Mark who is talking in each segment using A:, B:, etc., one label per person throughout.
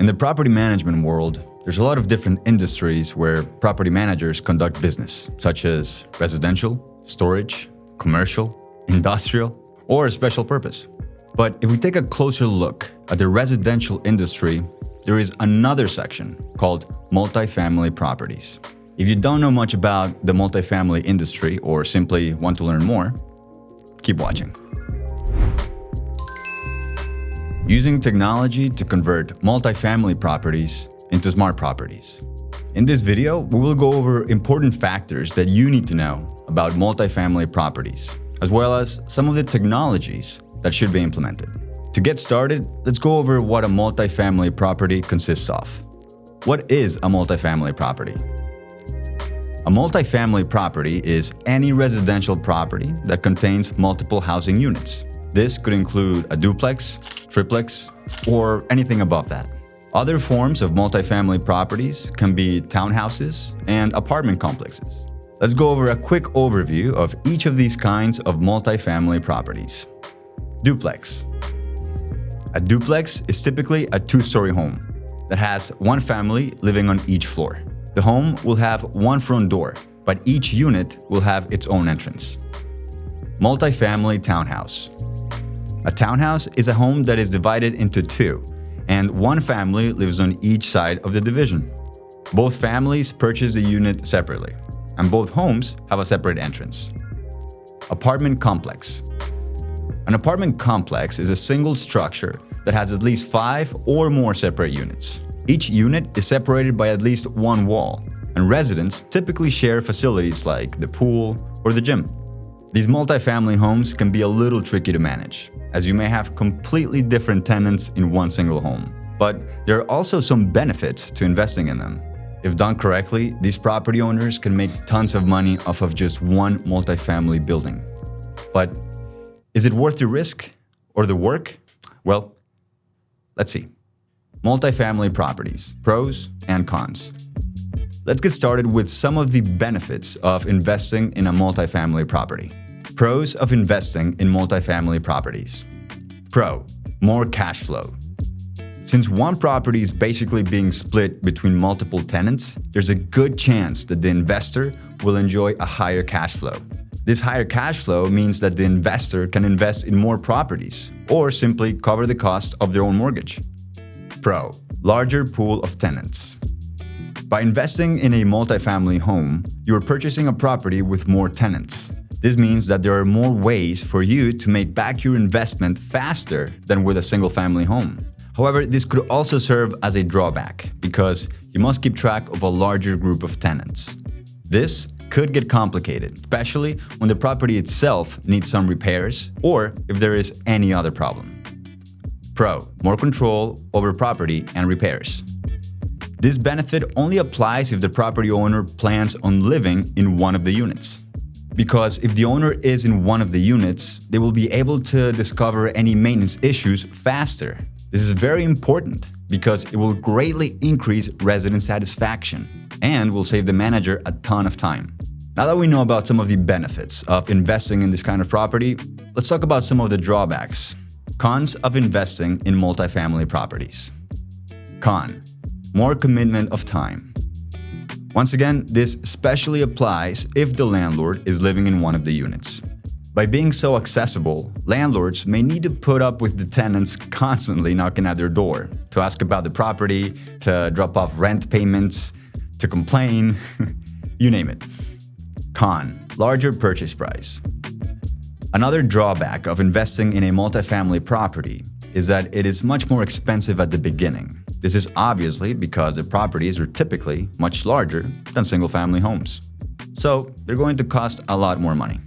A: In the property management world, there's a lot of different industries where property managers conduct business, such as residential, storage, commercial, industrial, or special purpose. But if we take a closer look at the residential industry, there is another section called multifamily properties. If you don't know much about the multifamily industry or simply want to learn more, keep watching. Using technology to convert multifamily properties into smart properties. In this video, we will go over important factors that you need to know about multifamily properties, as well as some of the technologies that should be implemented. To get started, let's go over what a multifamily property consists of. What is a multifamily property? A multifamily property is any residential property that contains multiple housing units. This could include a duplex, triplex, or anything above that. Other forms of multifamily properties can be townhouses and apartment complexes. Let's go over a quick overview of each of these kinds of multifamily properties. Duplex. A duplex is typically a two-story home that has one family living on each floor. The home will have one front door, but each unit will have its own entrance. Multifamily townhouse. A townhouse is a home that is divided into two, and one family lives on each side of the division. Both families purchase the unit separately, and both homes have a separate entrance. Apartment complex. An apartment complex is a single structure that has at least 5 or more separate units. Each unit is separated by at least one wall, and residents typically share facilities like the pool or the gym. These multifamily homes can be a little tricky to manage, as you may have completely different tenants in one single home. But there are also some benefits to investing in them. If done correctly, these property owners can make tons of money off of just one multifamily building. But is it worth the risk or the work? Well, let's see. Multifamily properties, pros and cons. Let's get started with some of the benefits of investing in a multifamily property. Pros of investing in multifamily properties. Pro, more cash flow. Since one property is basically being split between multiple tenants, there's a good chance that the investor will enjoy a higher cash flow. This higher cash flow means that the investor can invest in more properties or simply cover the cost of their own mortgage. Pro, larger pool of tenants. By investing in a multifamily home, you are purchasing a property with more tenants. This means that there are more ways for you to make back your investment faster than with a single-family home. However, this could also serve as a drawback because you must keep track of a larger group of tenants. This could get complicated, especially when the property itself needs some repairs or if there is any other problem. Pro, more control over property and repairs. This benefit only applies if the property owner plans on living in one of the units. Because if the owner is in one of the units, they will be able to discover any maintenance issues faster. This is very important because it will greatly increase resident satisfaction and will save the manager a ton of time. Now that we know about some of the benefits of investing in this kind of property, let's talk about some of the drawbacks. Cons of investing in multifamily properties. Con, more commitment of time. Once again, this especially applies if the landlord is living in one of the units. By being so accessible, landlords may need to put up with the tenants constantly knocking at their door to ask about the property, to drop off rent payments, to complain, you name it. Con, larger purchase price. Another drawback of investing in a multifamily property is that it is much more expensive at the beginning. This is obviously because the properties are typically much larger than single-family homes. So they're going to cost a lot more money.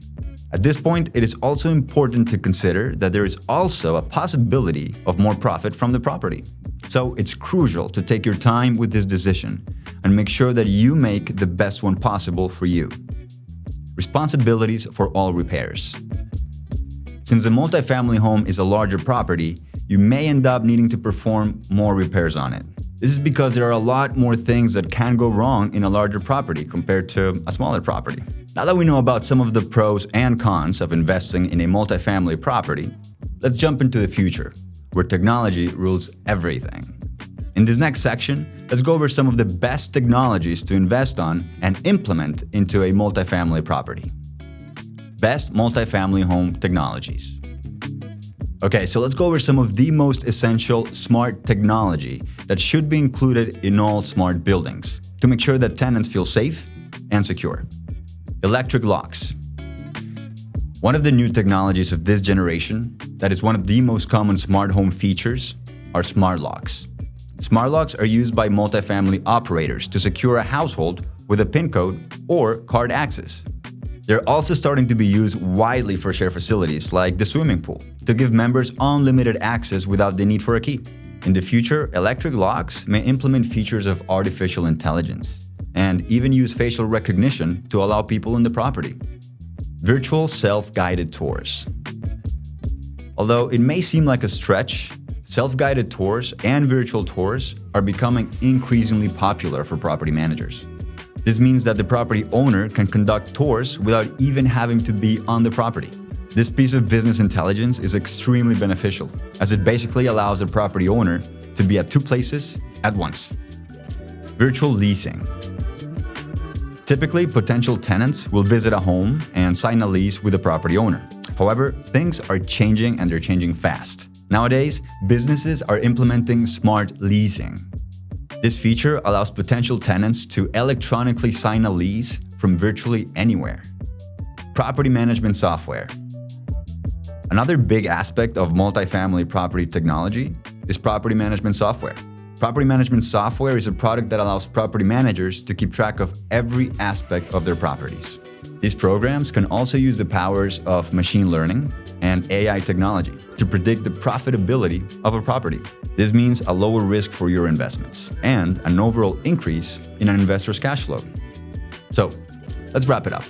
A: At this point, it is also important to consider that there is also a possibility of more profit from the property. So it's crucial to take your time with this decision and make sure that you make the best one possible for you. Responsibilities for all repairs. Since the multifamily home is a larger property, you may end up needing to perform more repairs on it. This is because there are a lot more things that can go wrong in a larger property compared to a smaller property. Now that we know about some of the pros and cons of investing in a multifamily property, let's jump into the future, where technology rules everything. In this next section, let's go over some of the best technologies to invest on and implement into a multifamily property. Best multifamily home technologies. Okay, so let's go over some of the most essential smart technology that should be included in all smart buildings to make sure that tenants feel safe and secure. Electric locks. One of the new technologies of this generation that is one of the most common smart home features are smart locks. Smart locks are used by multifamily operators to secure a household with a PIN code or card access. They're also starting to be used widely for shared facilities like the swimming pool to give members unlimited access without the need for a key. In the future, electric locks may implement features of artificial intelligence and even use facial recognition to allow people in the property. Virtual self-guided tours. Although it may seem like a stretch, self-guided tours and virtual tours are becoming increasingly popular for property managers. This means that the property owner can conduct tours without even having to be on the property. This piece of business intelligence is extremely beneficial, as it basically allows the property owner to be at two places at once. Virtual leasing. Typically, potential tenants will visit a home and sign a lease with the property owner. However, things are changing and they're changing fast. Nowadays, businesses are implementing smart leasing. This feature allows potential tenants to electronically sign a lease from virtually anywhere. Property management software. Another big aspect of multifamily property technology is property management software. Property management software is a product that allows property managers to keep track of every aspect of their properties. These programs can also use the powers of machine learning and AI technology to predict the profitability of a property. This means a lower risk for your investments and an overall increase in an investor's cash flow. So, let's wrap it up.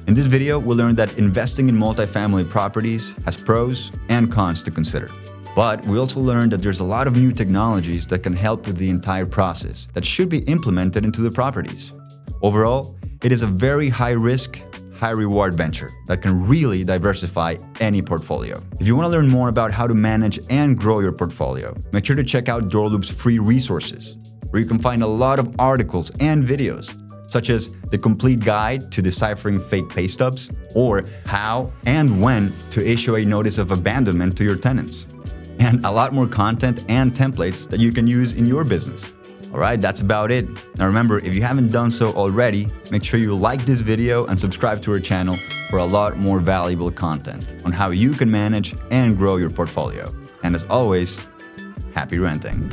A: In this video, we'll learn that investing in multifamily properties has pros and cons to consider. But we also learned that there's a lot of new technologies that can help with the entire process that should be implemented into the properties. Overall, it is a very high-risk, high-reward venture that can really diversify any portfolio. If you want to learn more about how to manage and grow your portfolio, make sure to check out DoorLoop's free resources, where you can find a lot of articles and videos, such as the complete guide to deciphering fake pay stubs, or how and when to issue a notice of abandonment to your tenants, and a lot more content and templates that you can use in your business. Alright, that's about it. Now remember, if you haven't done so already, make sure you like this video and subscribe to our channel for a lot more valuable content on how you can manage and grow your portfolio. And as always, happy renting.